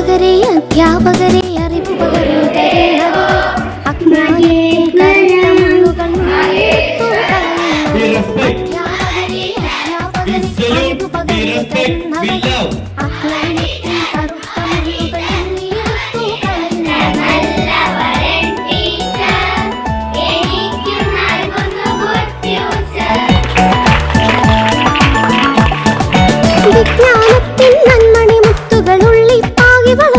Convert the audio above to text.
അധ്യാപകരെ അധ്യാപകരെ അറിവ് പകർന്നു തരുന്നവരെ അജ്ഞാനത്തിൻ കറുത്ത മുള്ളുകൾ എടുത്തു കളയുന്നവരെ അധ്യാപകരെ അധ്യാപകരെ അറിവ് പകർന്നു തരുന്നവരെ അജ്ഞാനത്തിൻ കറുത്ത മുള്ളുകൾ എടുത്തു കളയുന്നവരെ വിജ്ഞാനത്തിൻ നന്മണി മുത്തുകൾ ഉള്ളിപ്പാകി വള